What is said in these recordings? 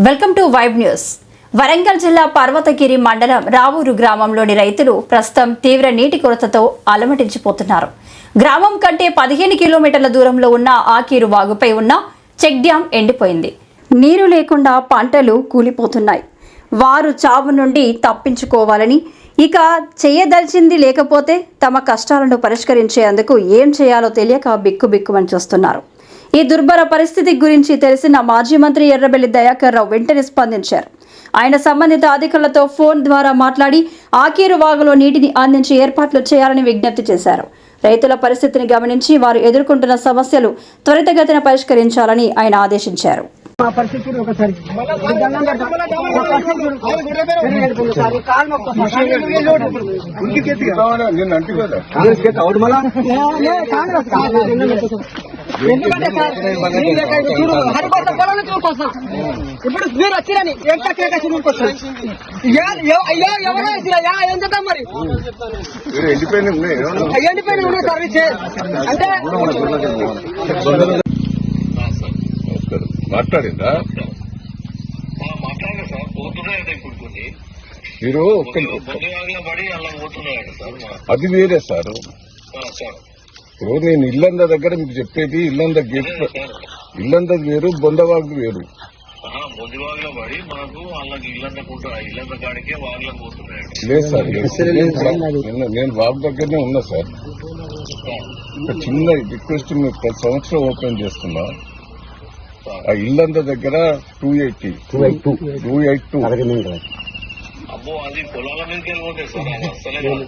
Welcome to vibe news. Warangal జిల్లా పర్వతగిరి మండలం రావూరు గ్రామంలోని రైతులు ప్రస్తుతం తీవ్ర నీటి కొరతతో అలమటించిపోతున్నారు. గ్రామం కంటే 15 కిలోమీటర్ల దూరంలో ఉన్న ఆకీరు వాగుపై ఉన్న చెక్ డ్యాం ఎండిపోయింది. నీరు లేకుండా పంటలు కూలిపోతున్నాయి. వారు చావు నుండి తప్పించుకోవాలని, ఇక చేయదలిచింది లేకపోతే తమ కష్టాలను పరిష్కరించేందుకు ఏం చేయాలో తెలియక బిక్కుబిక్కుమని చూస్తున్నారు. ఈ దుర్భర పరిస్థితి గురించి తెలిసిన మాజీ మంత్రి ఎర్రబెల్లి దయాకర్ రావు వెంటనే స్పందించారు. ఆయన సంబంధిత అధికారులతో ఫోన్ ద్వారా మాట్లాడి ఆకీరు వాగులో నీటిని అందించి ఏర్పాట్లు చేయాలని విజ్ఞప్తి చేశారు. రైతుల పరిస్థితిని గమనించి వారు ఎదుర్కొంటున్న సమస్యలు త్వరితగతిన పరిష్కరించాలని ఆయన ఆదేశించారు. ఇప్పుడు మీరు వచ్చిరని ఎందుకు మరి ఎండిపోయిన ఉన్నాయి సర్వీస్ అంటే మాట్లాడిందా మీరు అది వేరే సార్. ఇప్పుడు నేను ఇల్లంద దగ్గర మీకు చెప్పేది ఇల్లంద గేట్ ఇల్లంద వేరు, బొందవాగు వేరు. లేదు సార్, నేను వాగు దగ్గరనే ఉన్నా సార్. ఒక చిన్న రిక్వెస్ట్, మీరు ప్రతి సంవత్సరం ఓపెన్ చేస్తున్నా. ఆ ఇల్లంద దగ్గర 282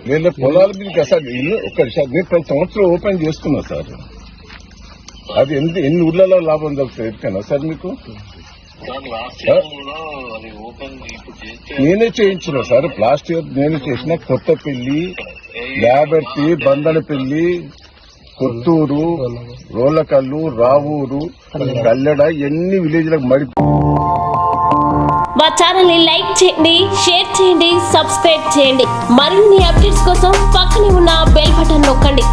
నేను పొలాల మీదకి అసలు ఇల్లు ఒక్కసారి నేను ప్రతి సంవత్సరం ఓపెన్ చేస్తున్నా సార్. అది ఎన్ని ఊర్లలో లాభం దొరుకుతుంది ఎక్కనా సార్ మీకు? నేనే చేయించిన సార్. లాస్ట్ ఇయర్ నేనే చేసిన. కొత్తపల్లి, యాబర్తి, బందనపల్లి, కొత్తూరు, రోలకల్లు, రావూరు, కల్లెడ, ఎన్ని విలేజ్లకు మడి. మా ఛానల్ ని లైక్ చేయండి, షేర్ చేయండి, సబ్స్క్రైబ్ చేయండి. మరిన్ని అప్డేట్స్ కోసం పక్కనే ఉన్న బెల్ బటన్ నొక్కండి.